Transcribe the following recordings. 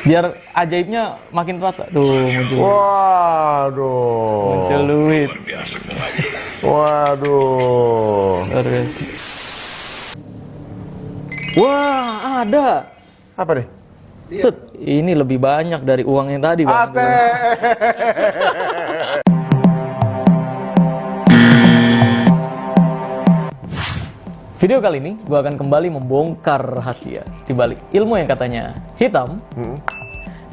Biar ajaibnya makin terasa. Tuh muncul. Waduh. Muncul duit. Waduh. Luar biasa. Wah, ada. Apa nih? Set, ini lebih banyak dari uang yang tadi, Bang. Ate. Video kali ini gue akan kembali membongkar rahasia di balik ilmu yang katanya hitam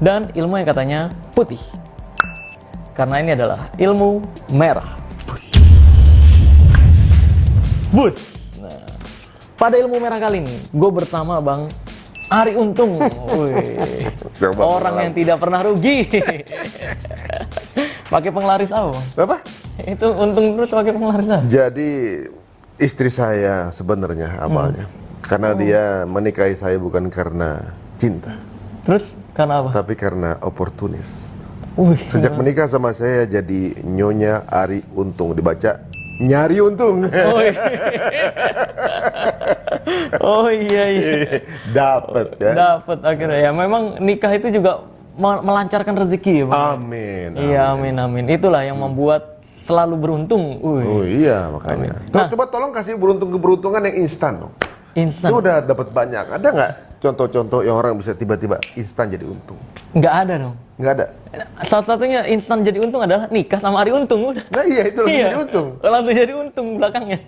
dan ilmu yang katanya putih. Karena ini adalah ilmu merah. Bus. Nah, pada ilmu merah kali ini gue bersama Bang Ari Untung. Wih, orang yang tidak pernah rugi. Pakai penglaris apa, Bang? Apa? Itu untung terus pakai penglaris apa? Jadi istri saya sebenarnya awalnya karena dia menikahi saya bukan karena cinta, Terus karena apa? tapi karena oportunis. Wih, Sejak menikah sama saya jadi Nyonya Ari Untung, dibaca Nyari Untung. oh iya. Oh iya iya. Dapat ya. Dapat akhirnya ya. Memang nikah itu juga melancarkan rezeki ya, Bang. Amin. Iya, amin amin. Itulah yang membuat selalu beruntung. Oh iya makanya. Nah. Coba tolong kasih keberuntungan yang instan dong. Instan. Itu udah dapat banyak. Ada nggak contoh-contoh yang orang bisa tiba-tiba instan jadi untung? Nggak ada dong. Nggak ada. Salah satunya instan jadi untung adalah nikah sama Ari Untung udah. Nah iya itu langsung Iya. jadi untung. Langsung jadi untung belakangnya.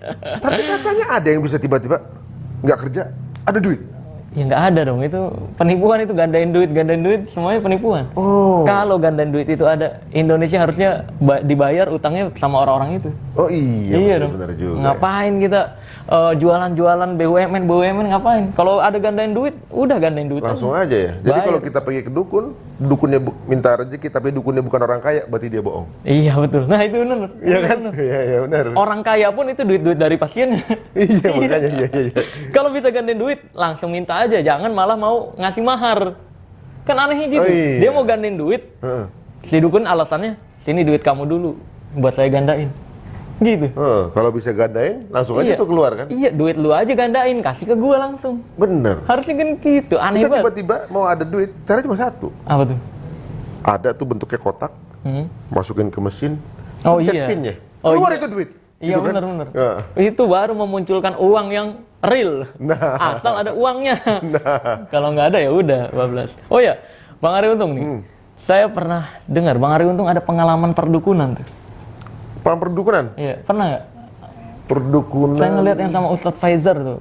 Tapi katanya ada yang bisa tiba-tiba nggak kerja, ada duit. Ya nggak ada dong, itu penipuan, itu gandain duit semuanya penipuan. Oh. Kalau gandain duit itu ada, Indonesia harusnya dibayar utangnya sama orang-orang itu. Oh iya, Iya dong. benar juga. Ngapain kita jualan-jualan BUMN ngapain? Kalau ada gandain duit, udah gandain duit Langsung aja. aja ya. Jadi Bayar. kalau kita pergi ke dukun, dukunnya minta rezeki tapi dukunnya bukan orang kaya, berarti dia bohong. Iya betul. Nah itu benar. Iya kan? Iya iya benar. Orang kaya pun itu duit-duit dari pasiennya. Iya makanya iya iya. Kalau bisa gandain duit, langsung minta aja. Jangan malah mau ngasih mahar. Kan anehnya gitu. Oh, iya. Dia mau gandain duit, Heeh. si dukun alasannya, sini duit kamu dulu, buat saya gandain. Gitu. Kalau bisa gandain, langsung aja tuh keluar kan? Iya, duit lu aja gandain, kasih ke gua langsung. Bener. Harusnya kan gitu, aneh Kita banget. tiba-tiba mau ada duit, caranya cuma satu. Apa tuh? Ada tuh bentuknya kotak, masukin ke mesin, Oh pencet iya. pinnya, Oh, keluar iya. itu duit. Iya Gitu kan? benar-benar. Ya. Itu baru memunculkan uang yang real. Nah. Asal ada uangnya. Kalau nggak ada ya udah bablas. Oh ya, Bang Ari Untung nih. Saya pernah dengar Bang Ari Untung ada pengalaman perdukunan tuh. Paham perdukunan? Iya, pernah nggak? Perdukunan. Saya ngeliat yang sama Ustadz Faizar tuh.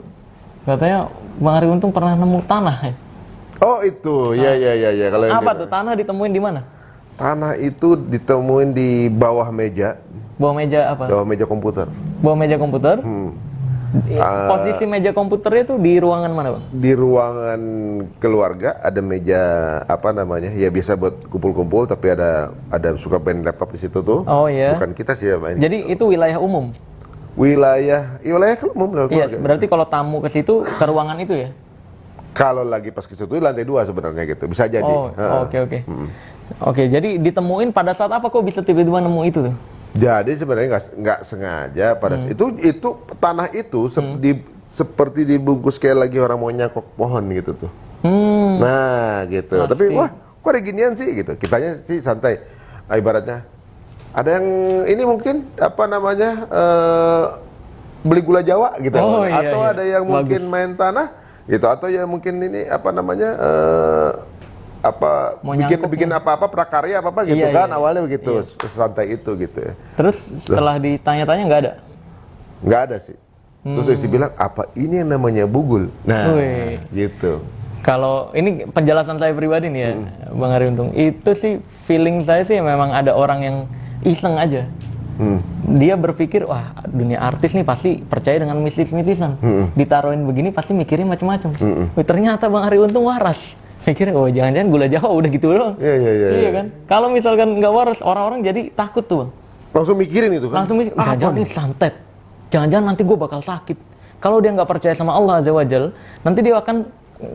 Katanya Bang Ari Untung pernah nemu tanah. Oh itu, ya ya ya ya. Kalau yang Apa di- tuh? Tanah ditemuin di mana? Tanah itu ditemuin di bawah meja, Bawah meja apa? bawah meja komputer. Bawah meja komputer. Posisi meja komputernya itu di ruangan mana, Bang? Di ruangan keluarga ada meja apa namanya? Ya biasa buat kumpul-kumpul, tapi ada suka main laptop di situ tuh. Oh iya. Bukan kita sih yang main. Jadi itu wilayah umum. wilayah kan umum lah Iya, keluarga. berarti kalau tamu ke situ ke ruangan itu ya? Kalau lagi pas ke situ lantai 2 sebenarnya gitu, bisa jadi. Oh, Heeh. oke oke. Oke, jadi ditemuin pada saat apa kok bisa tiba-tiba nemu itu tuh? Jadi sebenarnya nggak sengaja pada itu tanah itu seperti dibungkus kayak lagi orang mau nyakok pohon gitu tuh. Nah gitu. Pasti. Tapi wah kok ada ginian sih gitu. Kitanya sih santai. Ibaratnya ada yang ini mungkin apa namanya beli gula Jawa gitu. Oh, iya, atau iya. ada yang mungkin Bagus. main tanah gitu. Atau yang mungkin ini apa namanya apa Mau bikin apa-apa prakarya apa-apa gitu Iya, kan iya. awalnya begitu santai itu gitu ya. Terus setelah ditanya-tanya nggak ada? Nggak ada sih. Terus istri bilang, apa ini yang namanya bugul? Nah, Wih. gitu. Kalau ini penjelasan saya pribadi nih ya, Bang Ari Untung, itu sih feeling saya sih memang ada orang yang iseng aja. Dia berpikir, wah dunia artis nih pasti percaya dengan mistis-mistisan. Ditaruhin begini pasti mikirin macam-macam. Wih, ternyata Bang Ari Untung waras. Mikirnya, oh jangan-jangan gula Jawa udah gitu doang. Iya. Kan? Kalau misalkan nggak waras, orang-orang jadi takut tuh, Bang. Langsung mikirin itu kan? Langsung mikir, Apa jangan-jangan nih? ini santet. Jangan-jangan nanti gue bakal sakit. Kalau dia nggak percaya sama Allah Azza wa Jal, nanti dia akan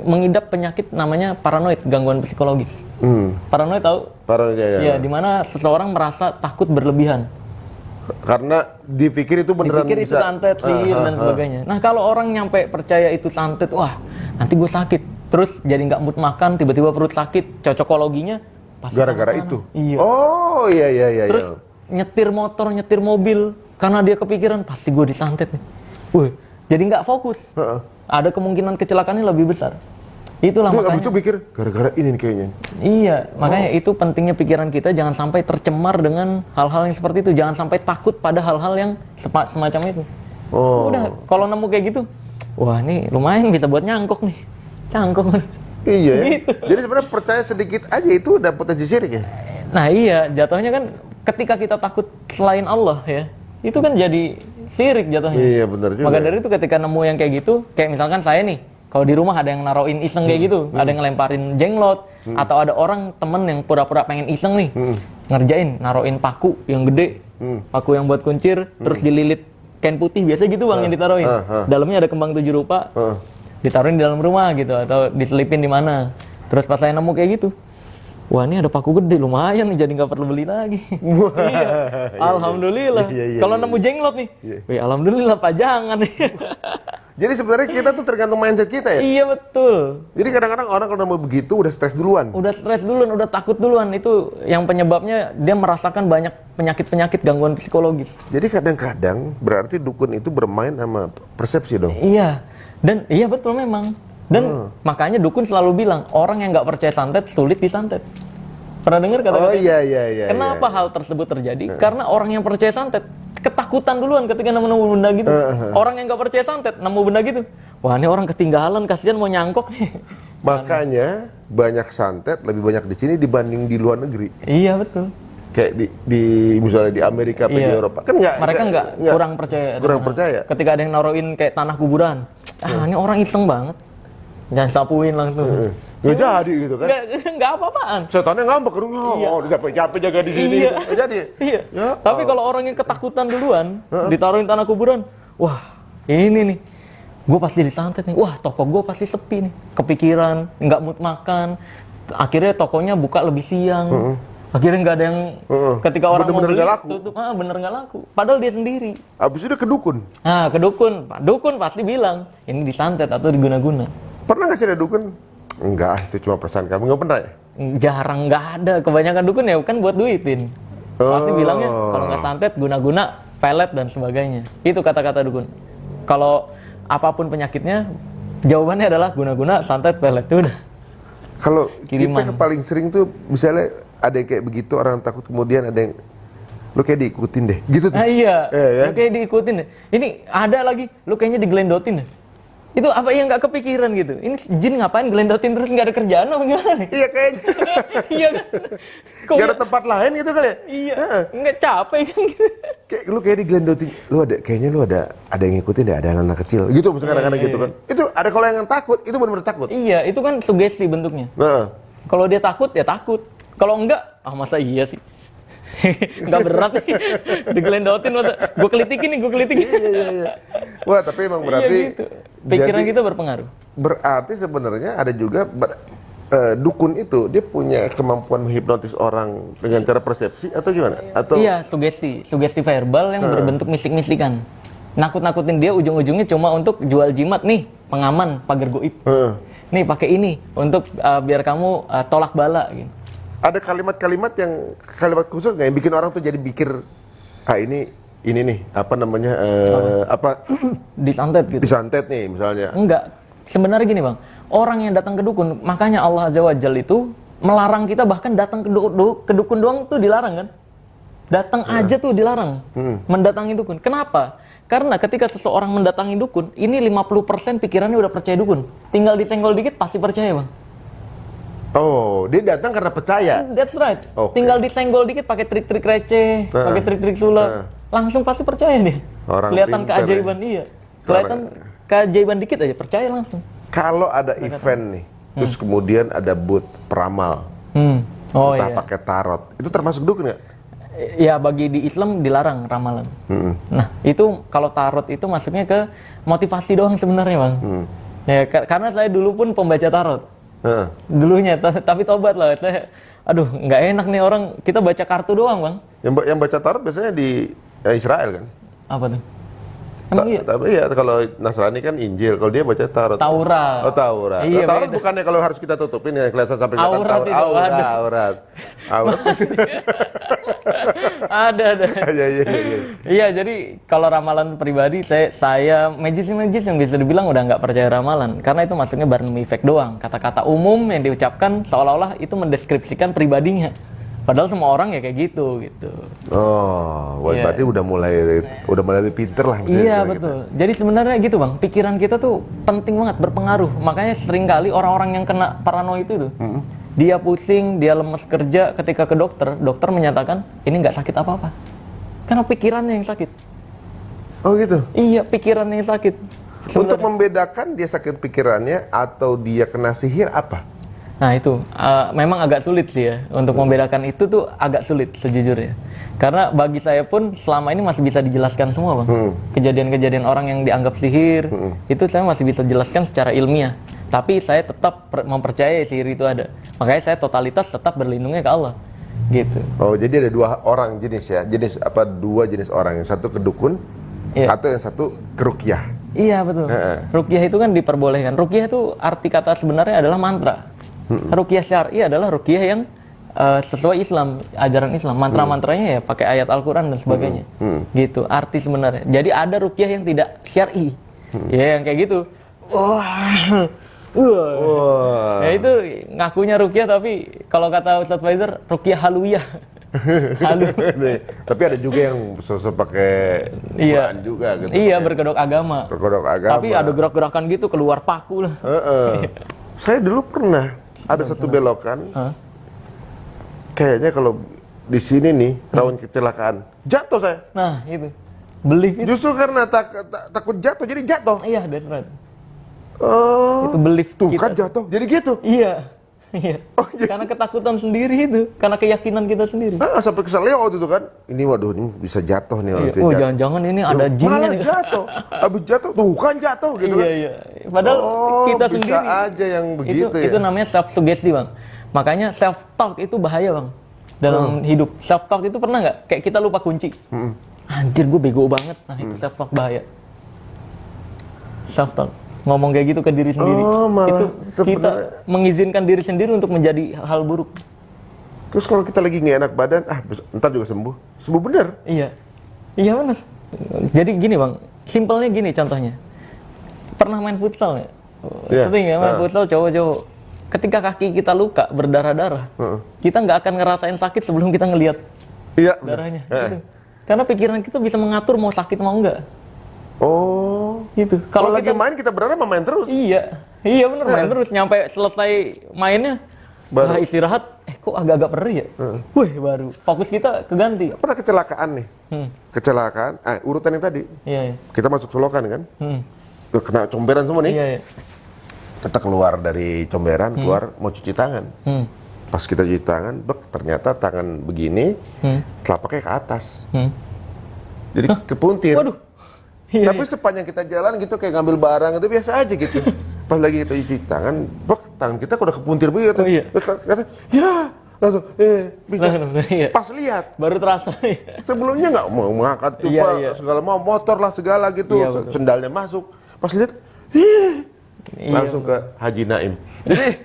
mengidap penyakit namanya paranoid, gangguan psikologis. Paranoid tahu? Paranoid ya. Ya, di mana seseorang merasa takut berlebihan. Karena dipikir itu beneran Dipikir itu bisa. santet, sihir, dan sebagainya. Nah, kalau orang nyampe percaya itu santet, wah, nanti gue sakit. terus jadi nggak mood makan, tiba-tiba perut sakit, cocokologinya pasti Gara-gara tanah. itu? Iya. Oh iya. Terus nyetir motor, nyetir mobil, karena dia kepikiran pasti gue disantet nih. Wih, jadi nggak fokus. Ada kemungkinan kecelakaannya lebih besar. Itulah Dia makanya. abis itu pikir gara-gara ini nih kayaknya. Iya, makanya itu pentingnya pikiran kita jangan sampai tercemar dengan hal-hal yang seperti itu. Jangan sampai takut pada hal-hal yang semacam itu. Oh. Udah, kalau nemu kayak gitu, wah ini lumayan bisa buat nyangkok nih. Cangkok. Iya ya. Gitu. Jadi sebenarnya percaya sedikit aja itu udah potensi syirik ya. Nah iya, jatuhnya kan ketika kita takut selain Allah ya, itu kan jadi syirik jatuhnya. Iya benar juga. Maka dari itu ketika nemu yang kayak gitu, kayak misalkan saya nih, kalau di rumah ada yang naruhin iseng kayak gitu, ada yang ngelemparin jenglot, atau ada orang temen yang pura-pura pengen iseng nih, ngerjain, naruhin paku yang gede, paku yang buat kuncir, terus dililit kain putih, biasa gitu bang yang ditaruhin. Dalamnya ada kembang 7 rupa, ditaruhin di dalam rumah gitu, atau diselipin di mana. Terus pas saya nemu kayak gitu, wah ini ada paku gede, lumayan nih, jadi nggak perlu beli lagi. Iya. Alhamdulillah. Iya. Kalau nemu jenglot nih, wih, alhamdulillah pajangan nih. Jadi sebenarnya kita tuh tergantung mindset kita ya. Iya betul. Jadi kadang-kadang orang kalau nemu begitu udah stres duluan. Udah stres duluan, udah takut duluan. Itu yang penyebabnya dia merasakan banyak penyakit-penyakit gangguan psikologis. Jadi kadang-kadang berarti dukun itu bermain sama persepsi dong. Iya. Dan iya betul memang. Dan makanya dukun selalu bilang orang yang nggak percaya santet sulit disantet. Pernah dengar kata-kata? Oh iya. Kenapa hal tersebut terjadi? Karena orang yang percaya santet ketakutan duluan ketika nemu benda gitu. Orang yang nggak percaya santet nemu benda gitu, wah ini orang ketinggalan, kasihan mau nyangkok nih. Makanya banyak santet lebih banyak di sini dibanding di luar negeri. Iya betul. Kayak di misalnya di Amerika atau di Eropa kan Mereka nggak kurang percaya. Kurang percaya. Ketika ada yang naruhin kayak tanah kuburan, ini orang iseng banget, jangan sapuin langsung. Nggak jadi gitu kan? Nggak apa-apaan. Setannya ngambek, oh capek jaga di sini. Iya. Nggak jadi. Iya. Ya, Tapi kalau orang yang ketakutan duluan, ditaruhin tanah kuburan, wah ini nih, gue pasti disantet nih. Wah toko gue pasti sepi nih, kepikiran, nggak mood makan. Akhirnya tokonya buka lebih siang. Akhirnya nggak ada yang ketika orang Bener-bener mau beli nggak laku. tutup, bener nggak laku. Padahal dia sendiri. Abis itu dia ke dukun. Nah ke dukun, dukun pasti bilang ini disantet atau diguna-guna. Pernah nggak sih ada dukun? Enggak, itu cuma perasaan kamu. Nggak pernah ya? Jarang, nggak ada. Kebanyakan dukun ya kan buat duitin. Pasti bilangnya kalau nggak santet guna-guna, pelet dan sebagainya. Itu kata-kata dukun. Kalau apapun penyakitnya, jawabannya adalah guna-guna, santet, pelet. Udah. Kalau Kiriman. kita paling sering tuh misalnya ada yang kayak begitu orang takut, kemudian ada yang lu kayak diikutin deh, gitu tuh. Ah iya, Kan? lu kayak diikutin deh. Ini ada lagi, lu kayaknya digelendotin deh. Itu apa yang nggak kepikiran gitu? Ini jin ngapain gelendotin terus nggak ada kerjaan apa gimana nih? Iya kayaknya. Iya kan? Kok Gak ada tempat lain gitu kali ya? Iya, nggak capek kan gitu. Kayak lu kayak digelendotin, kayaknya lu ada yang ngikutin deh, ada anak kecil gitu misalkan kadang-kadang gitu kan. Itu ada kalau yang takut, itu benar-benar takut. Iya, itu kan sugesti bentuknya. Nah, Kalau dia takut, ya takut. Kalau enggak, masa iya sih? Nggak berat nih, digelendotin masa. Gue kelitikin nih, gue kelitikin. iya. Wah, tapi emang berarti Iya gitu. Pikiran jadi kita berpengaruh. Berarti sebenarnya ada juga dukun itu dia punya kemampuan menghipnotis orang dengan cara persepsi atau gimana? Atau Iya, sugesti verbal yang berbentuk misik-misikan. Nakut-nakutin dia ujung-ujungnya cuma untuk jual jimat nih, pengaman pagar goib. Nih pakai ini untuk biar kamu tolak bala gitu. ada kalimat-kalimat yang kalimat khusus nggak yang bikin orang tuh jadi pikir ini nih apa namanya apa Disantet gitu. disantet nih misalnya. Enggak. Sebenarnya gini, Bang. Orang yang datang ke dukun, makanya Allah Azza wa Jalla itu melarang kita, bahkan datang ke dukun doang tuh dilarang kan? Datang aja tuh dilarang. Mendatangi dukun. Kenapa? Karena ketika seseorang mendatangi dukun, ini 50% pikirannya udah percaya dukun. Tinggal disenggol dikit pasti percaya, Bang. Oh, dia datang karena percaya. That's right. Oke. Tinggal disenggol dikit pakai trik-trik receh, pakai trik-trik sulap, langsung pasti percaya nih. Orang Kelihatan pintar keajaiban iya. Kelihatan keajaiban dikit aja percaya langsung. Kalau ada event nih, terus kemudian ada booth peramal, Oh entah iya. pakai tarot, itu termasuk dukun nggak? Ya bagi di Islam dilarang ramalan. Nah itu kalau tarot itu masuknya ke motivasi doang sebenarnya, Bang. Ya karena saya dulu pun pembaca tarot. Dulunya, tapi tobat lah. Saya, aduh nggak enak nih orang, kita baca kartu doang, Bang. Yang baca tarot biasanya di Israel kan? Apa tuh? Emang iya? Tapi ya kalau Nasrani kan Injil, kalau dia baca Taurat. Taurat. Oh, Taurat. Iya, Taurat beda. bukannya kalau harus kita tutupin ya, kelihatan sampai kelihatan Aurat itu, ada. Aurat. Ada. Iya. Iya, jadi kalau ramalan pribadi saya magis yang bisa dibilang udah nggak percaya ramalan karena itu masuknya Barnum effect doang. Kata-kata umum yang diucapkan seolah-olah itu mendeskripsikan pribadinya. Padahal semua orang ya kayak gitu. Oh, Iya. berarti udah mulai lebih pinter lah. Iya betul. Jadi sebenarnya gitu bang, pikiran kita tuh penting banget, berpengaruh. Makanya seringkali orang-orang yang kena paranoid itu, dia pusing, dia lemes kerja, ketika ke dokter menyatakan ini nggak sakit apa-apa, karena pikirannya yang sakit. Oh gitu. Iya, pikirannya yang sakit. Untuk membedakan dia sakit pikirannya atau dia kena sihir apa? Nah itu memang agak sulit sih ya untuk membedakan itu tuh agak sulit sejujurnya. Karena bagi saya pun selama ini masih bisa dijelaskan semua bang. Kejadian-kejadian orang yang dianggap sihir itu saya masih bisa jelaskan secara ilmiah. Tapi saya tetap mempercayai sihir itu ada. Makanya saya totalitas tetap berlindungnya ke Allah. Gitu. Oh jadi ada dua orang jenis ya, dua jenis orang, yang satu ke dukun, Iya. atau yang satu ke ruqyah. Iya betul. Ruqyah itu kan diperbolehkan. Ruqyah itu arti kata sebenarnya adalah mantra. Ruqyah syar'i adalah ruqyah yang sesuai Islam, ajaran Islam. Mantra-mantranya ya pakai ayat Al-Qur'an dan sebagainya. Gitu, arti sebenarnya. Jadi ada ruqyah yang tidak syar'i. Ya yang kayak gitu. Wah. Ya itu ngakunya ruqyah tapi kalau kata Ustadz Faizar ruqyah haluyah. Halu. Tapi ada juga yang sosok pakai Iya. Quran juga gitu. Iya, berkedok agama. Berkodok agama. Tapi ada gerak-gerakan gitu keluar paku lah. Saya dulu pernah ada satu belokan. Kayaknya kalau di sini nih rawan kecelakaan, jatuh saya. Nah, itu. Belief itu. Justru karena takut jatuh, jadi jatuh. Iya, that's right. Oh, Itu belief tuh kita. kan jatuh, jadi gitu. Iya. Iya. iya. Karena ketakutan sendiri itu, karena keyakinan kita sendiri. Sampai keselnya waktu itu kan, ini waduh ini bisa jatuh nih. Iya. Oh, jangan-jangan ini ada jinnya Malah nih. jatuh, habis jatuh, tuh kan jatuh gitu kan. Iya. Padahal kita bisa sendiri. aja yang begitu ya. Itu namanya self sugesti, Bang. Makanya self talk itu bahaya, Bang. Dalam hidup. Self talk itu pernah nggak? Kayak kita lupa kunci. Anjir, gue bego banget. Nah, itu self talk bahaya. Self talk. Ngomong kayak gitu ke diri sendiri. Malah Itu kita mengizinkan diri sendiri untuk menjadi hal buruk. Terus kalau kita lagi nggak enak badan, ntar juga sembuh. Sembuh bener. Iya. Iya benar. Jadi gini, Bang. Simpelnya gini contohnya. Pernah main futsal nggak? Iya. Sering ya main futsal cowok-cowok. Ketika kaki kita luka, berdarah-darah, kita nggak akan ngerasain sakit sebelum kita ngelihat Iya. darahnya. Gitu. Karena pikiran kita bisa mengatur mau sakit mau enggak. Oh. Gitu. Kalau lagi main kita berdarah main terus. Iya. Iya benar main terus. Nyampe selesai mainnya, Baru. istirahat, kok agak-agak perih ya? Wih, baru. Fokus kita keganti. Pernah kecelakaan nih. Kecelakaan, urutan yang tadi. Iya. Kita masuk solokan kan. Kena comberan semua nih. Iya. Kita keluar dari comberan, keluar mau cuci tangan. Pas kita cuci tangan, ternyata tangan begini, telapaknya ke atas. Jadi kepuntir. Waduh. Iya, Tapi sepanjang kita jalan gitu kayak ngambil barang itu biasa aja gitu. Pas lagi kita cuci tangan, tangan kita udah kepuntir begitu. Oh, iya. Kata, ya, langsung, Iya. pas lihat. Baru terasa. Sebelumnya nggak mau mengangkat tuh, Iya, Pak, iya. segala mau motor lah segala gitu, Iya, betul. sendalnya masuk. Pas lihat, Iya. langsung ke Haji Naim. Jadi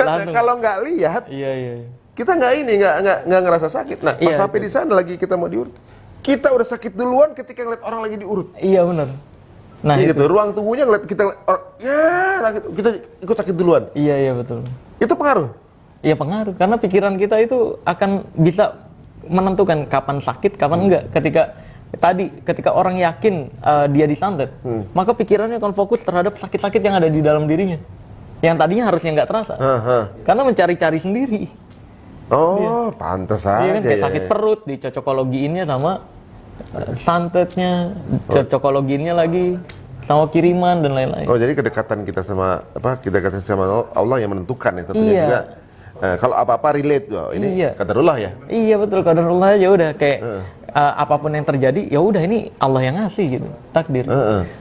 Langsung. kalau nggak lihat, Iya. kita nggak ngerasa sakit. Nah, pas Iya, sampai di sana lagi kita mau diurut, kita udah sakit duluan ketika ngeliat orang lagi diurut. Iya benar. Nah, Iya itu. gitu, ruang tunggunya ngeliat kita kita ikut sakit duluan. Iya betul. Itu pengaruh. Iya pengaruh karena pikiran kita itu akan bisa menentukan kapan sakit, kapan enggak. Ketika orang yakin dia disantet, maka pikirannya akan fokus terhadap sakit-sakit yang ada di dalam dirinya. Yang tadinya harusnya nggak terasa. Karena mencari-cari sendiri. Oh, pantas aja. Iya kan kayak ya. sakit perut, dicocokologiinnya sama santetnya, cocokologiinnya lagi sama kiriman dan lain-lain. Oh, jadi kedekatan kita sama kedekatan sama Allah yang menentukan ya tentunya Iya. juga. Kalau apa-apa relate tuh. Ini Iya. qadarullah ya. Iya betul, qadarullah ya udah kayak apapun yang terjadi ya udah ini Allah yang ngasih gitu, takdir.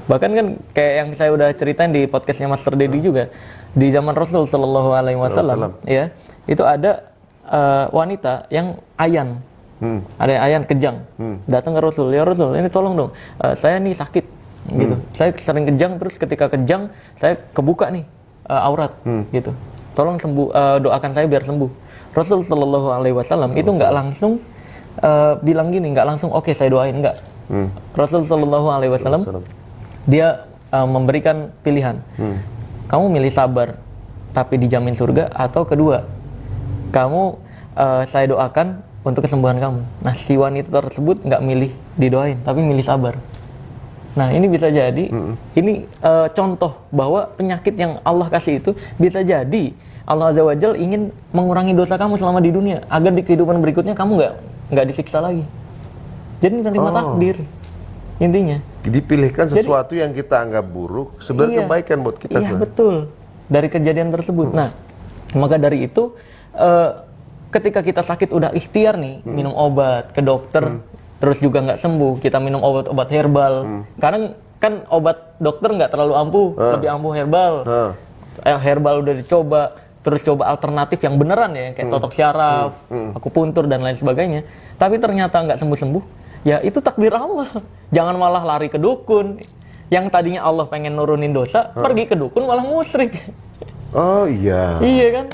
Bahkan kan kayak yang saya udah ceritain di podcastnya Master Dedi juga, di zaman Rasul Shallallahu Alaihi Wasallam ya itu ada wanita yang ayan, ada yang ayan kejang, datang ke Rasul, ya Rasul ini tolong dong, saya nih sakit. gitu. Saya sering kejang, terus ketika kejang saya kebuka nih aurat gitu. Tolong doakan saya biar sembuh. Rasul Shallallahu Alaihi Wasallam itu nggak langsung bilang gini, nggak langsung oke, saya doain, nggak. Rasul Shallallahu Alaihi Wasallam dia memberikan pilihan. Kamu milih sabar tapi dijamin surga, atau kedua, kamu saya doakan untuk kesembuhan kamu. Nah, si wanita tersebut nggak milih didoain, tapi milih sabar. Nah, ini bisa jadi, ini contoh bahwa penyakit yang Allah kasih itu bisa jadi Allah Azza wa Jalla ingin mengurangi dosa kamu selama di dunia, agar di kehidupan berikutnya kamu nggak disiksa lagi. Jadi menerima takdir, intinya. Dipilihkan sesuatu yang kita anggap buruk, sebenarnya kebaikan buat kita. Iya, betul. Dari kejadian tersebut. Nah, maka dari itu, ketika kita sakit udah ikhtiar nih, minum obat ke dokter, terus juga nggak sembuh, kita minum obat-obat herbal. Karena kan obat dokter nggak terlalu ampuh, lebih ampuh herbal. Herbal udah dicoba, terus coba alternatif yang beneran ya, kayak totok syaraf, akupuntur dan lain sebagainya. Tapi ternyata nggak sembuh-sembuh, ya itu takdir Allah. Jangan malah lari ke dukun. Yang tadinya Allah pengen nurunin dosa, pergi ke dukun malah musyrik. Oh iya. Iya kan?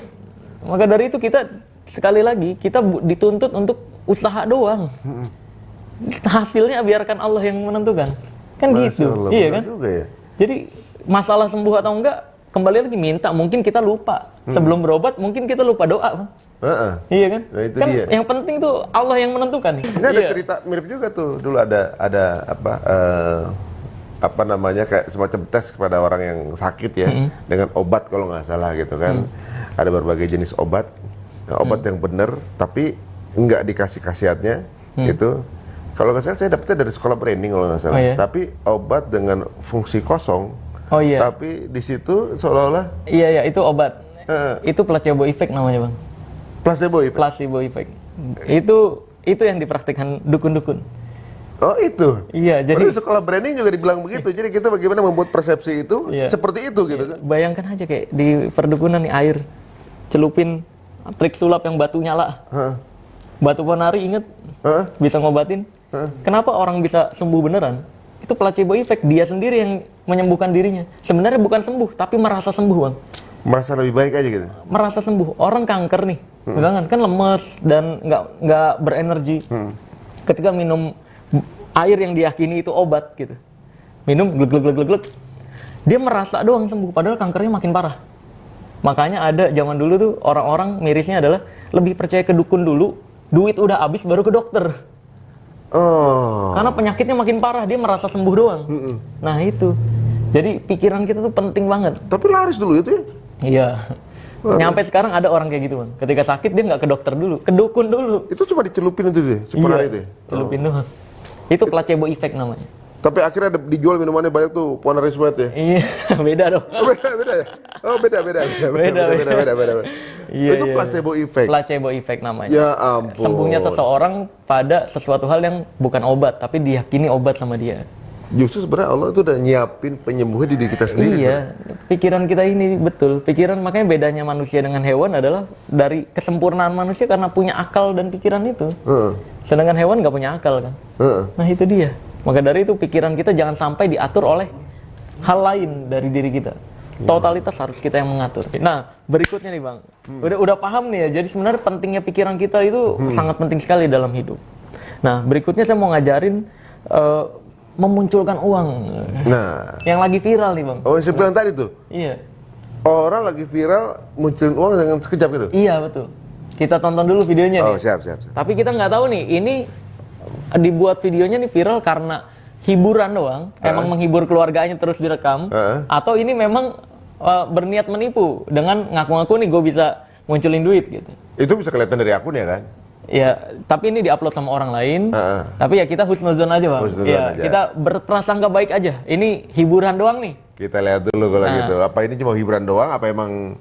Maka dari itu kita sekali lagi kita dituntut untuk usaha doang. Hasilnya biarkan Allah yang menentukan. Kan Masya gitu. Allah, Iya benar kan? juga ya. Jadi masalah sembuh atau enggak kembali lagi minta. Mungkin kita lupa. Sebelum berobat mungkin kita lupa doa. Iya kan? Nah, itu kan dia. Yang penting tuh Allah yang menentukan. Ini ada cerita mirip juga tuh. Dulu ada apa namanya, kayak semacam tes kepada orang yang sakit ya, dengan obat kalau nggak salah gitu kan. Ada berbagai jenis obat. Nah, obat yang benar tapi nggak dikasih khasiatnya gitu. Kalau nggak salah saya dapetnya dari sekolah branding kalau nggak salah. Oh, iya? Tapi obat dengan fungsi kosong. Oh iya. Tapi di situ seolah-olah Iya itu obat. Itu placebo effect namanya, Bang. placebo effect. Placebo effect. Itu yang dipraktikkan dukun-dukun. Oh itu. Iya, jadi di sekolah branding juga dibilang begitu. Jadi kita bagaimana membuat persepsi itu seperti itu gitu kan. bayangkan aja kayak di perdukunan nih, air celupin trik sulap yang batu nyala. Batu ponari, inget? Bisa ngobatin. Kenapa orang bisa sembuh beneran? Itu placebo effect, dia sendiri yang menyembuhkan dirinya. Sebenarnya bukan sembuh, tapi merasa sembuh, Bang. Merasa lebih baik aja gitu. Merasa sembuh. Orang kanker nih, kan lemes dan nggak berenergi. Ketika minum air yang diyakini itu obat gitu, minum glek, dia merasa doang sembuh, padahal kankernya makin parah. Makanya ada zaman dulu tuh orang-orang mirisnya adalah lebih percaya ke dukun dulu, duit udah habis baru ke dokter. Karena penyakitnya makin parah, dia merasa sembuh doang. Nah itu, jadi pikiran kita tuh penting banget. Tapi laris dulu itu ya? Iya. Nyampe sekarang ada orang kayak gitu, Bang. Ketika sakit dia nggak ke dokter dulu, ke dukun dulu. Itu cuma dicelupin itu deh, sepenari itu ya? Celupin doang. Itu placebo effect namanya. Tapi akhirnya dijual minumannya banyak tuh, Ponaris banget ya? Iya, beda dong. Beda ya? Oh beda. Iya, Itu placebo effect. Placebo effect namanya. Ya ampun. Sembuhnya seseorang pada sesuatu hal yang bukan obat, tapi diyakini obat sama dia. Justru sebenarnya Allah itu udah nyiapin penyembuhnya di diri kita sendiri. Iya, pikiran kita ini betul. Pikiran, makanya bedanya manusia dengan hewan adalah dari kesempurnaan manusia karena punya akal dan pikiran itu. Sedangkan hewan nggak punya akal kan. Nah itu dia. Maka dari itu pikiran kita jangan sampai diatur oleh hal lain dari diri kita. Totalitas harus kita yang mengatur. Nah berikutnya nih, Bang, udah paham nih ya. Jadi sebenarnya pentingnya pikiran kita itu sangat penting sekali dalam hidup. Nah berikutnya saya mau ngajarin memunculkan uang. Nah, yang lagi viral nih, Bang. yang saya bilang tadi tuh. Iya. Orang lagi viral munculin uang dengan sekejap gitu. Iya betul. Kita tonton dulu videonya nih. Siap. Tapi kita nggak tahu nih, ini dibuat videonya nih viral karena hiburan doang, emang menghibur keluarganya terus direkam, atau ini memang berniat menipu dengan ngaku-ngaku nih gue bisa munculin duit gitu. Itu bisa kelihatan dari akun ya kan? Ya, tapi ini diupload sama orang lain. Tapi ya kita husnuzon aja, Bang. Ya, kita berprasangka baik aja. Ini hiburan doang nih. Kita lihat dulu kalau gitu. Apa ini cuma hiburan doang? Apa emang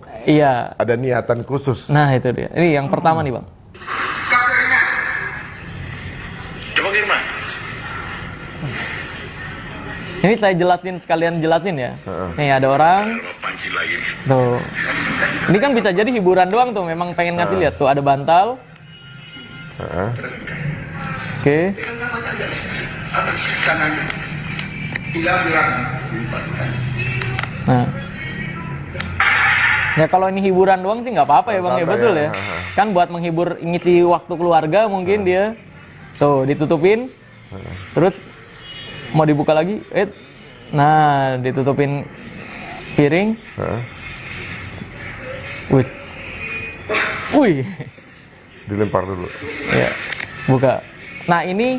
ada niatan khusus? Nah itu dia. Ini yang pertama nih, Bang. Coba Firman. Ini saya sekalian jelasin ya. Nih ada orang. Tuh. Ini kan bisa jadi hiburan doang tuh. Memang pengen ngasih lihat tuh ada bantal. Oke. Nah, ya kalau ini hiburan doang sih nggak apa-apa ya bang ya, betul ya. Kan buat menghibur, ngisi waktu keluarga mungkin dia. Tuh ditutupin, terus mau dibuka lagi, nah ditutupin piring. Wih, dilempar dulu. ya, buka. Nah ini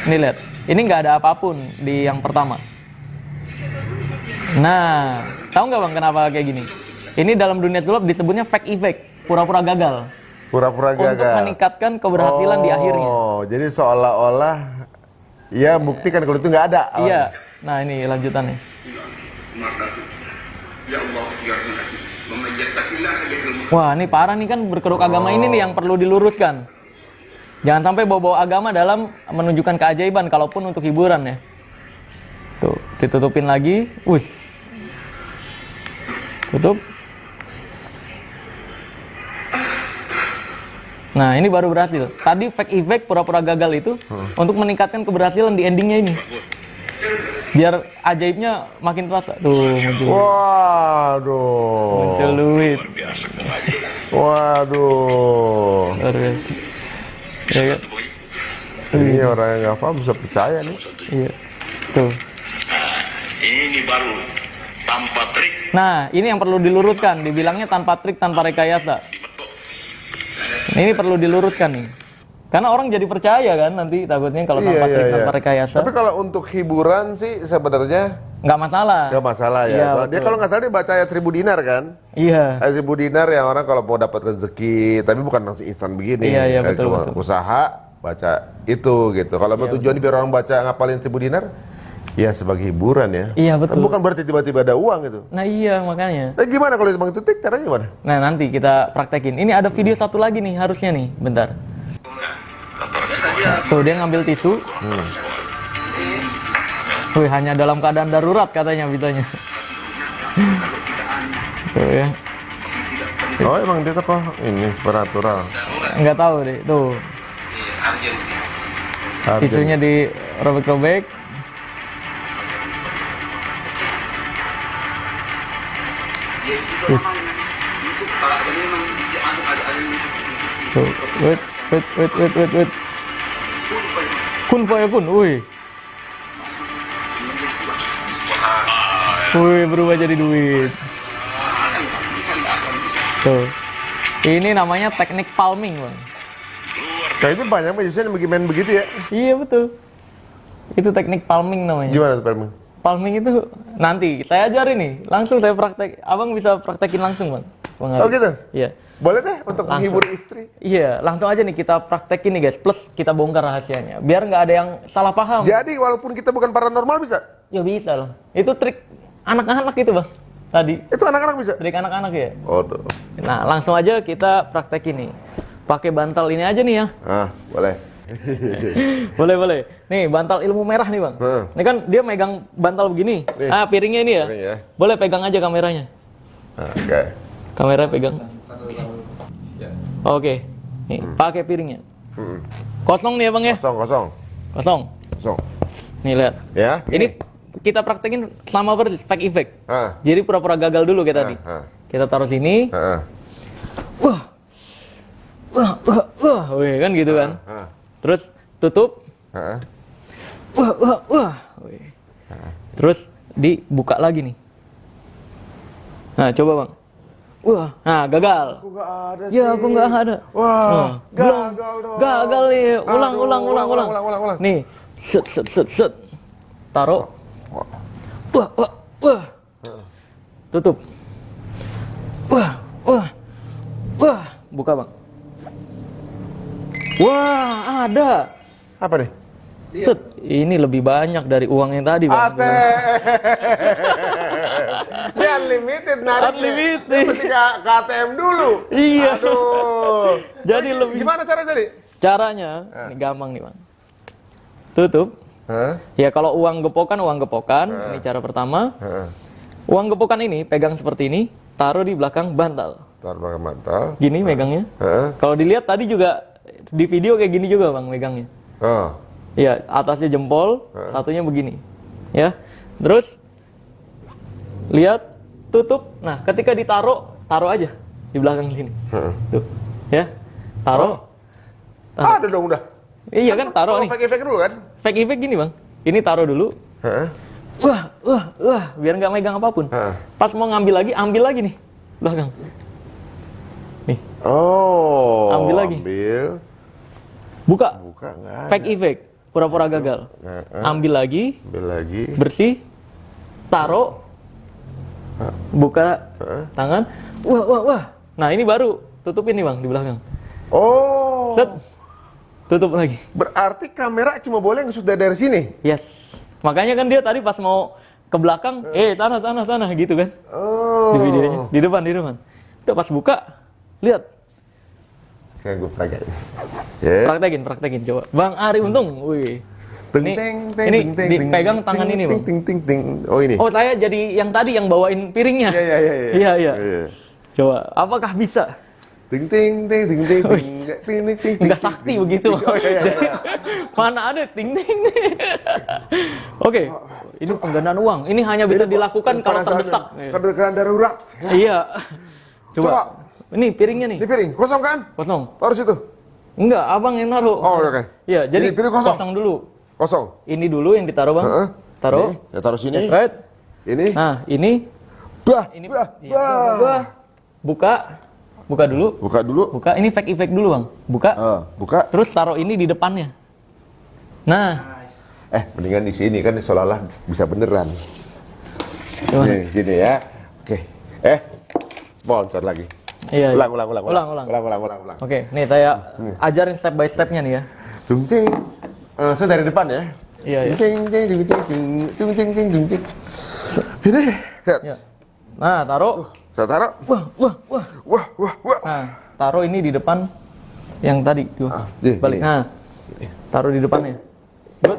lihat, ini nggak ada apapun di yang pertama. Nah, tahu nggak bang kenapa kayak gini? Ini dalam dunia sulap disebutnya fake effect, pura-pura gagal. Pura-pura gagal. Untuk meningkatkan keberhasilan di akhirnya. Oh, jadi seolah-olah ya buktikan kalau itu nggak ada. Iya. Nah ini lanjutannya. Wah ini parah nih kan, berkedok agama ini nih yang perlu diluruskan. Jangan sampai bawa-bawa agama dalam menunjukkan keajaiban, kalaupun untuk hiburan ya. Tuh, ditutupin lagi. Tutup. Nah ini baru berhasil. Tadi fake effect, pura-pura gagal itu untuk meningkatkan keberhasilan di endingnya ini. Biar ajaibnya makin terasa. Tuh muncul. Waduh. Muncul duit. Waduh. Luar biasa. Ya, kan? Ini orang yang nggak paham bisa percaya nih. Iya. Tuh. Ini baru tanpa trik. Nah, ini yang perlu diluruskan. Dibilangnya tanpa trik, tanpa rekayasa. Ini perlu diluruskan nih. Karena orang jadi percaya kan nanti takutnya kalau tanpa trik, tanpa rekayasa. Tapi kalau untuk hiburan sih sebenarnya nggak masalah. nggak masalah ya. Iya, Dia kalau nggak salah dia baca ayat 1000 dinar kan? Iya. Ayat 1000 dinar yang orang kalau mau dapat rezeki, tapi bukan langsung instan begini. Iya, Kayak betul, cuma betul. usaha baca itu gitu. Kalau mau tujuan biar orang baca ngapalin 1000 dinar, ya sebagai hiburan ya. Iya, betul. Tapi bukan berarti tiba-tiba ada uang gitu. Nah iya makanya. Gimana kalau itu bang Tutik caranya gimana? Nah nanti kita praktekin. Ini ada video satu lagi nih harusnya nih. Bentar. Tuh dia ngambil tisu. Wih, hanya dalam keadaan darurat katanya bisanya. Tuh ya. Oh emang dia tokoh ini supernatural. Nggak tahu deh. Tuh. Tisunya dirobek-robek. Tuh, wait. Kun fayakun, wih. Wih, berubah jadi duit. Tuh. Ini namanya teknik palming, bang. Nah itu banyak majusian yang main begitu ya? Iya betul. Itu teknik palming namanya. Gimana tuh palming? Palming itu nanti saya ajarin nih, langsung saya praktek. Abang bisa praktekin langsung, bang. Oh gitu? Iya. Boleh deh untuk Langsung. menghibur istri. Iya, langsung aja nih kita praktekin nih guys. Plus kita bongkar rahasianya, biar nggak ada yang salah paham. Jadi walaupun kita bukan paranormal bisa? Ya bisa lah. Itu trik anak-anak itu bang. Tadi Itu anak-anak bisa? trik anak-anak ya. Waduh. Nah langsung aja kita praktekin nih. Pakai bantal ini aja nih ya. Boleh. Boleh. Nih bantal ilmu merah nih bang. Ini kan dia megang bantal begini. Nih. Piringnya ini ya. Piring ya. Boleh pegang aja kameranya. Oke. Kamera pegang. Oke. Nih pakai piringnya. Kosong nih ya bang ya. Kosong. Kosong. Nih lihat. Ya. Ini kita praktekin sama persis fake effect. Ah. Jadi pura-pura gagal dulu kayak tadi. Kita taruh sini. Wah, wih, kan gitu kan. Terus tutup. Wah. Wih. Terus dibuka lagi nih. Nah, coba bang. Wah, nah gagal. Aku nggak ada Ya, aku nggak ada. Wah, belum. gagal dong. Gagal nih. Ulang. Ulang. Nih, set. Taruh. Wah. Tutup. Wah. Buka bang. Wah, ada. Apa nih? Set. Ini lebih banyak dari uang yang tadi bang. Dia unlimited nariknya. Unlimited. Seperti ke ATM dulu. Iya. Aduh. Jadi lebih. Gimana cara tadi? Caranya, ini gampang nih bang. Tutup. Ya kalau uang gepokan, ini cara pertama. Uang gepokan ini pegang seperti ini, taruh di belakang bantal. Taruh pakai mantel. Gini megangnya. Kalau dilihat tadi juga di video kayak gini juga bang megangnya. Oh. Iya, atasnya jempol, satunya begini. Ya. Terus lihat, tutup. Nah, ketika taruh aja di belakang sini. Tuh. Ya. Taruh. Ada dong udah. Iya kan, taruh nih. Fake effect dulu kan? Fake effect gini, Bang. Ini taruh dulu. Wah, biar nggak megang apapun. Pas mau ngambil lagi nih, belakang. Nih. Oh. Ambil lagi. Buka Nggak ada. fake effect, pura-pura gagal. Ambil lagi, bersih, taruh, buka tangan. Wah. Nah ini baru tutupin nih, Bang, di belakang. Oh. Set, tutup lagi. Berarti kamera cuma boleh ngesut dari sini? Yes. Makanya kan dia tadi pas mau ke belakang, sana gitu kan. Oh. Di videonya, di depan. Udah pas buka, lihat. Kayak gue praktekin. Praktekin coba. Bang Ari Untung, wih. Ini dipegang tangan ini, Bang. Oh ini. Oh, saya jadi yang tadi yang bawain piringnya. Iya. Coba, apakah bisa? Enggak sakti begitu. Jadi, mana ada ting. Oke. Ini penggandaan uang. Ini hanya bisa dilakukan kalau terdesak. Keadaan darurat. Iya. Coba. Ini piringnya nih. Ini piring, kosong kan? Kosong. Taruh situ. Enggak, abang yang naruh. Oh, oke. Iya, jadi piring kosong dulu. Kosong. Ini dulu yang ditaruh, Bang. Taruh. Ini, ya taruh sini. That's right. Ini. Nah, ini. Ini. Buka dulu. Buka. Ini fake effect dulu, Bang. Buka. Buka. Terus taruh ini di depannya. Nah. Mendingan di sini kan seolah-olah bisa beneran. Gimana? Gini ya. Oke. Sponsor lagi. Iya. Ulang. Oke, nih saya ajarin step by stepnya nih ya. Saya dari depan ya. Iya. Ini. Lihat. Ya. Nah, taruh. Saya taruh. Wah. Nah, taruh ini di depan yang tadi. Balik. Gini. Nah, taruh di depannya. Good.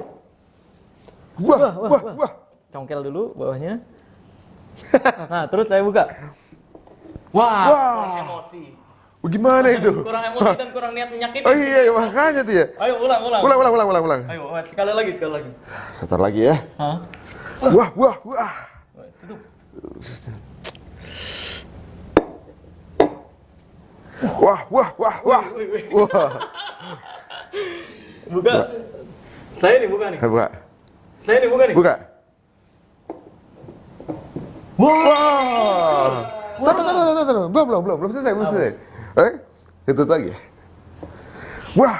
Wah. Congkel dulu bawahnya. Nah, terus saya buka. Wah. Kurang emosi. Gimana itu? Kurang emosi dan kurang niat menyakiti. Oh iya, makanya tuh ya. Ayo ulang. Ulang. Ayo, sekali lagi. Setar lagi ya. Hah? Wah. Tutup. Wah. Buka. Saya nih buka nih. Buka. Wah. Taruh. Belum selesai. Tutup lagi. Wah.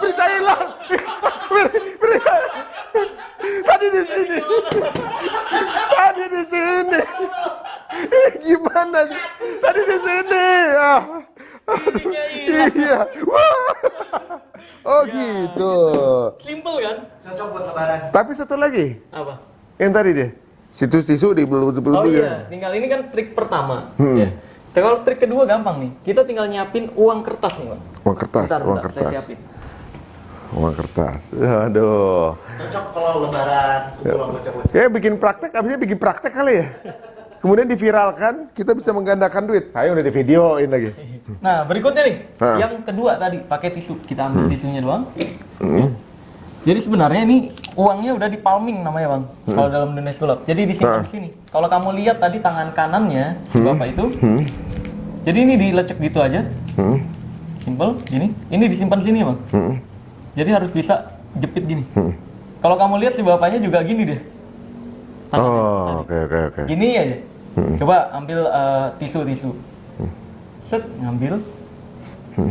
Bisa hilang. Beri. Tadi di sini. Gimana? Tadi di sini. Iya. Wah. Oh gitu. Simple kan? Cocok buat lebaran. Tapi satu lagi. Apa? Yang tadi deh. Situs tisu di belum. Oh iya, tinggal ini kan trik pertama. Ya. Kalau trik kedua gampang nih. Kita tinggal nyiapin uang kertas nih, Bang. Uang kertas. Saya siapin. Uang kertas. Aduh. Cocok kalau lebaran. Ya bikin praktek, abisnya bikin praktek kali ya. Kemudian diviralkan, kita bisa menggandakan duit. Ayo udah di videoin lagi. Nah, berikutnya nih. Yang kedua tadi, pakai tisu. Kita ambil tisunya doang. Jadi sebenarnya ini uangnya udah di palming namanya, Bang. Kalau dalam dunia sulap. Jadi disimpan di sini. Kalau kamu lihat tadi tangan kanannya si Bapak itu. Jadi ini dilecek gitu aja. Simple, gini. Ini disimpan sini, Bang. Jadi harus bisa jepit gini. Kalau kamu lihat si bapaknya juga gini deh. Oke. Gini aja. Coba ambil tisu. Set, ngambil.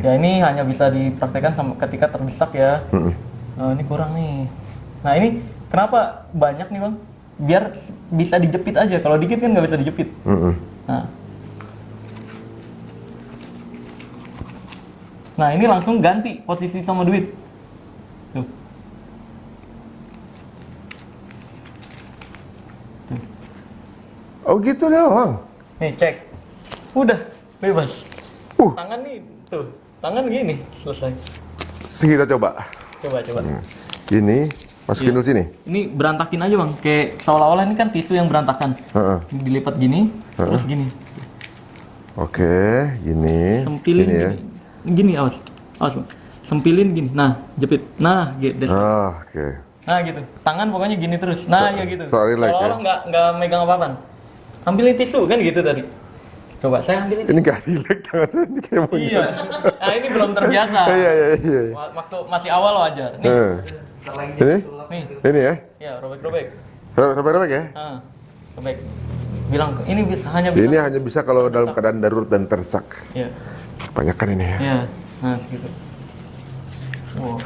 Ya ini hanya bisa dipraktekkan ketika terdesak ya. Ini kurang nih. Nah ini kenapa banyak nih, Bang? Biar bisa dijepit aja. Kalau dikit kan nggak bisa dijepit. Nah ini langsung ganti posisi sama duit. Tuh. Oh gitu doang. Nih cek. Udah bebas. Tangan nih tuh. Tangan gini selesai. Kita coba. Coba. Ini masukin dulu sini. Ini berantakin aja, Bang. Kayak seolah-olah ini kan tisu yang berantakan. Ini dilipat gini, terus gini. Oke, gini. Sempilin Gini ya. gini, awas, Bang. Sempilin gini, nah jepit, nah gitu. Oke. Nah gitu, tangan pokoknya gini terus, nah ya gitu. Sorry, like, Seolah-olah nggak megang apa-apaan. Ambilin tisu kan gitu tadi. Coba saya ambilin. Ini nggak rileks tangan saya, ini kayak mau Iya. Nah ini belum terbiasa. Iya. Waktu masih awal wajar. Nih, Ntar lagi Ini? sulap. nih, Ini ya? ya robek-robek. Robek-robek ya? Nah, robek. Bilang ini hanya bisa. Ini hanya bisa kalau dalam keadaan darurat dan terdesak. Iya. Kebanyakan ini ya. Iya. Nah gitu. Wow.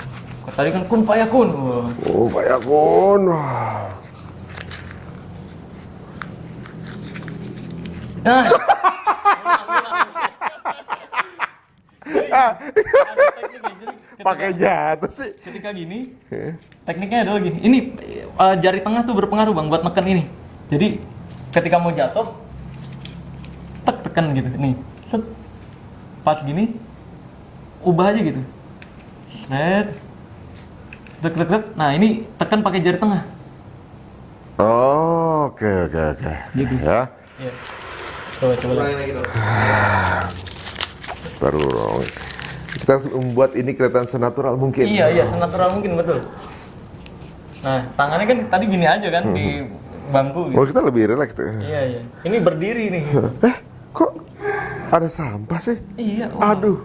Tadi kan kun fayakun. Wow. Oh, bayakun. Wah. Nah. Pakai jatuh sih. Ketika gini, tekniknya adalah gini. Ini jari tengah tuh berpengaruh bang buat neken ini. Jadi ketika mau jatuh, tekan gitu. Nih, set. Pas gini, ubah aja gitu. Set. Tek. Nah ini tekan pakai jari tengah. Oh, oke. Gitu. Ya. Iya. Coba. Ulangin lagi dong. Baru dong. Kita harus membuat ini kelihatan senatural mungkin. Iya, senatural mungkin betul. Nah, tangannya kan tadi gini aja kan di bangku gitu. Oh, kita lebih rileks tuh. Iya. Ini berdiri nih. Kok ada sampah sih? Iya. Wah. Aduh.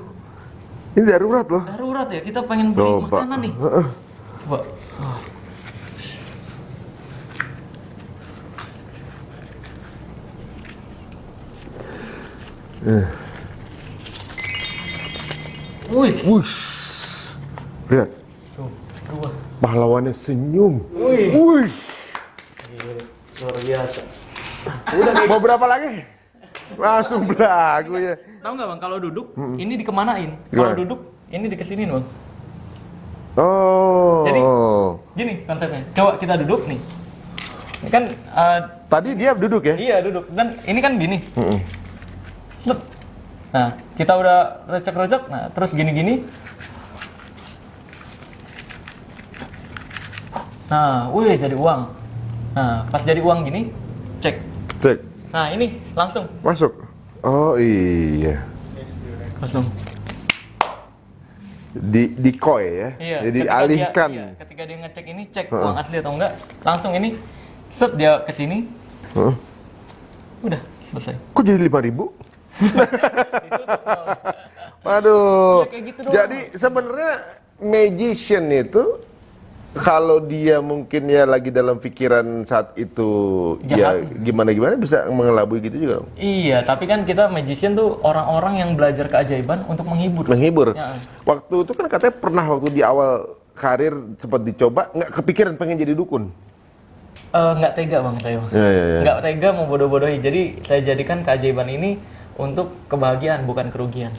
Ini darurat loh. Darurat ya, kita pengen beli Coba. makanan nih. Coba. Wah. Wih. Wush. Lihat. Tuh, berubah. Pahlawannya senyum. Wih. Wih. Luar biasa. Mau berapa lagi? Langsung belagu ya. Tahu nggak bang, kalau duduk ini dikemanain? Gimana? Kalau duduk ini dikesinin bang. Oh. Jadi gini konsepnya. Coba kita duduk nih. Ini kan Tadi dia duduk ya? iya duduk dan ini kan gini. Set. Nah kita udah recek. Nah terus gini. Nah, wih jadi uang. Nah pas jadi uang gini, cek. Cek. Nah ini langsung. Masuk. Oh iya. Langsung. Di koi ya? Iya. Jadi ketika alihkan. ketika dia ngecek ini, cek uang asli atau enggak, langsung ini, set dia ke sini, udah selesai. Kok jadi 5.000? Waduh. Ya, kayak gitu doang. Jadi sebenarnya magician itu kalau dia mungkin ya lagi dalam pikiran saat itu Jahat. ya gimana bisa mengelabui gitu juga. Iya, tapi kan kita magician tuh orang-orang yang belajar keajaiban untuk menghibur. Menghibur. Ya. Waktu itu kan katanya pernah waktu di awal karir sempat dicoba nggak kepikiran pengen jadi dukun. Nggak tega bang saya. Iya. Nggak tega mau bodoh-bodohi. Jadi saya jadikan keajaiban ini untuk kebahagiaan bukan kerugian.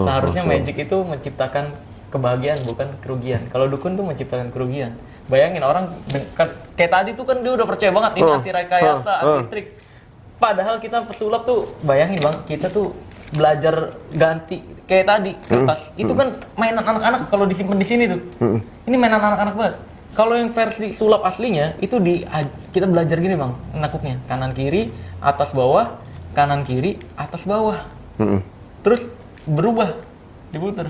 Seharusnya magic itu menciptakan kebahagiaan bukan kerugian. Kalau dukun tuh menciptakan kerugian. Bayangin orang kayak tadi tuh kan dia udah percaya banget ini anti rekayasa, anti trik. Padahal kita pesulap tuh bayangin bang, kita tuh belajar ganti kayak tadi kertas. Itu kan mainan anak-anak kalau disimpan di sini tuh. Ini mainan anak-anak banget. Kalau yang versi sulap aslinya itu kita belajar gini bang, nakuknya kanan kiri, atas bawah, kanan kiri, atas bawah. Terus berubah, diputer.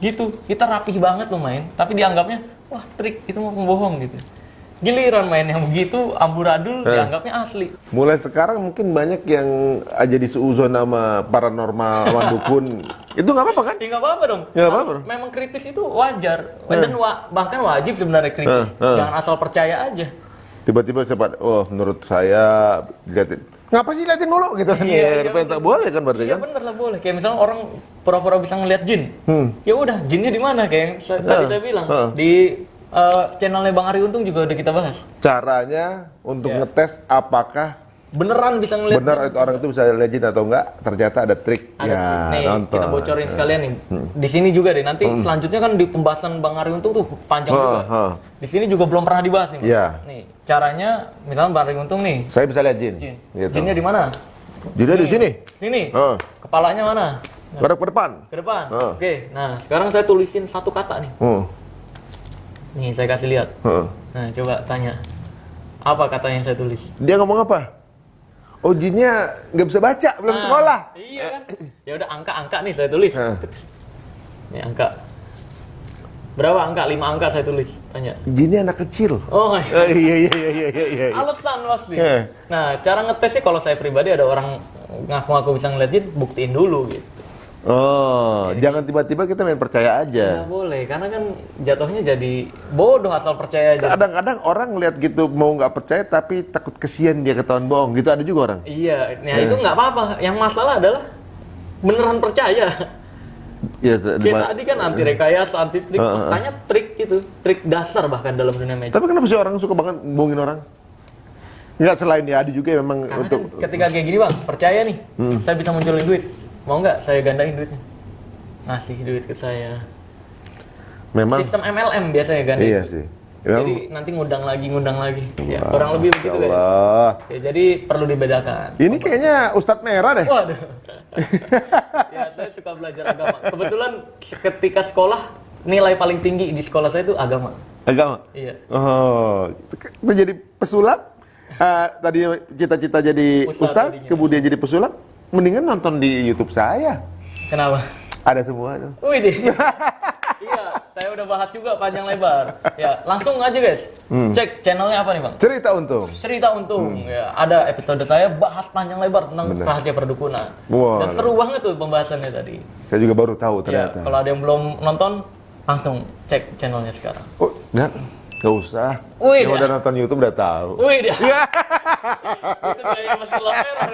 Gitu, kita rapih banget loh main, tapi dianggapnya wah trik itu mau pembohong gitu. Giliran main yang begitu amburadul dianggapnya asli. Mulai sekarang mungkin banyak yang jadi seuzon sama paranormal, sama dukun. Itu nggak apa-apa kan? Ya nggak apa-apa dong. Nggak apa-apa. Memang kritis itu wajar. Dan bahkan wajib sebenarnya kritis. Jangan asal percaya aja. Tiba-tiba cepat, oh menurut saya liatin. Ngapa sih liatin mulu gitu kan? Iya, Tak boleh kan berarti Iya kan? bener lah boleh. Kayak misalnya orang pura-pura bisa ngeliat jin. Ya udah, jinnya di mana? Kayak yang tadi saya bilang di channelnya Bang Ari Untung juga udah kita bahas. Caranya untuk ngetes apakah Beneran bisa ngeliat. benar itu orang itu bisa lihat jin atau enggak? Ternyata ada trik. Nih, nonton. kita bocorin sekalian nih. Di sini juga deh. Nanti selanjutnya kan di pembahasan Bang Ari Untung tuh panjang juga. Di sini juga belum pernah dibahas nih. Bang. Iya. Nih, caranya misalnya Bang Ari Untung nih. Saya bisa lihat jin. Jin. Gitu. Jinnya di mana? Jinnya di sini. Sini. Heeh. Kepalanya mana? Ngadep ke depan. Ke depan. Oke. Nah, sekarang saya tulisin satu kata nih. Nih, saya kasih lihat. Nah, coba tanya. Apa kata yang saya tulis? Dia ngomong apa? Oh, jinnya nggak bisa baca, belum sekolah. Iya kan? Ya udah angka-angka nih saya tulis. Ini angka. Berapa angka? 5 angka saya tulis. Tanya. Jinnya anak kecil. Oh, Iya. alasan pasti. Nah, cara ngetesnya kalau saya pribadi ada orang ngaku-ngaku bisa ngeliat jin, buktiin dulu gitu. Oh, jangan tiba-tiba kita main percaya aja. Nggak boleh, karena kan jatuhnya jadi bodoh asal percaya aja. Kadang-kadang orang ngeliat gitu mau nggak percaya tapi takut kesian dia ketahuan bohong. Gitu ada juga orang. Iya, nah itu nggak apa-apa. Yang masalah adalah beneran percaya. Iya, Kayak tadi kan anti rekayasa, anti trik, makanya trik gitu, trik dasar bahkan dalam dunia magic. Tapi kenapa sih orang suka banget bohongin orang? Nggak, selain dia ada juga memang Karena untuk kan ketika kayak gini bang, percaya nih, saya bisa munculin duit, mau nggak saya gandain duitnya, ngasih duit ke saya. memang. Sistem MLM biasanya gandain. Iya sih. Jadi nanti ngundang lagi. Ya, kurang lebih begitu guys. Allah. Ya, jadi perlu dibedakan. Ini kayaknya Ustadz Merah deh. Waduh. Ya, saya suka belajar agama. Kebetulan ketika sekolah, nilai paling tinggi di sekolah saya itu agama. Agama? Iya. Oh, itu jadi pesulap. Tadi cita-cita jadi Ustadz, tadinya. kemudian jadi pesulap. Mendingan nonton di YouTube saya. Kenapa? Ada semua tuh. Wih deh. Iya, saya udah bahas juga panjang lebar. Ya, langsung aja guys. Cek channelnya apa nih bang? Cerita untung. Cerita Untung. Ya, ada episode saya bahas panjang lebar tentang Bener. rahasia perdukunan. Wah. Dan seru banget tuh pembahasannya tadi. Saya juga baru tahu Ya, ternyata. kalau ada yang belum nonton, langsung cek channelnya sekarang. Oh, nggak usah. Wih, Yang dah. udah nonton YouTube udah tahu. Wih, dia. Itu saya masih laper.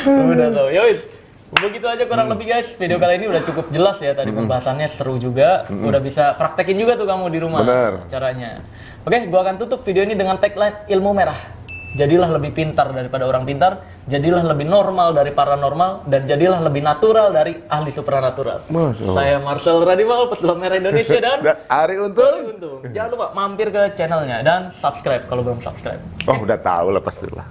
Udah tau. Yowis. Begitu aja kurang lebih guys. Video kali ini udah cukup jelas ya. Tadi pembahasannya seru juga. Udah bisa praktekin juga tuh kamu di rumah. Bener. Caranya. Oke, gua akan tutup video ini dengan tagline ilmu merah. Jadilah lebih pintar daripada orang pintar. Jadilah lebih normal dari paranormal. Dan jadilah lebih natural dari ahli supranatural. Masya Allah. Saya Marcel Radimal, pesulap merah Indonesia dan Dan Ari Untung. Untung. Jangan lupa mampir ke channelnya dan subscribe kalau belum subscribe. Oh, udah tahu lah pastilah.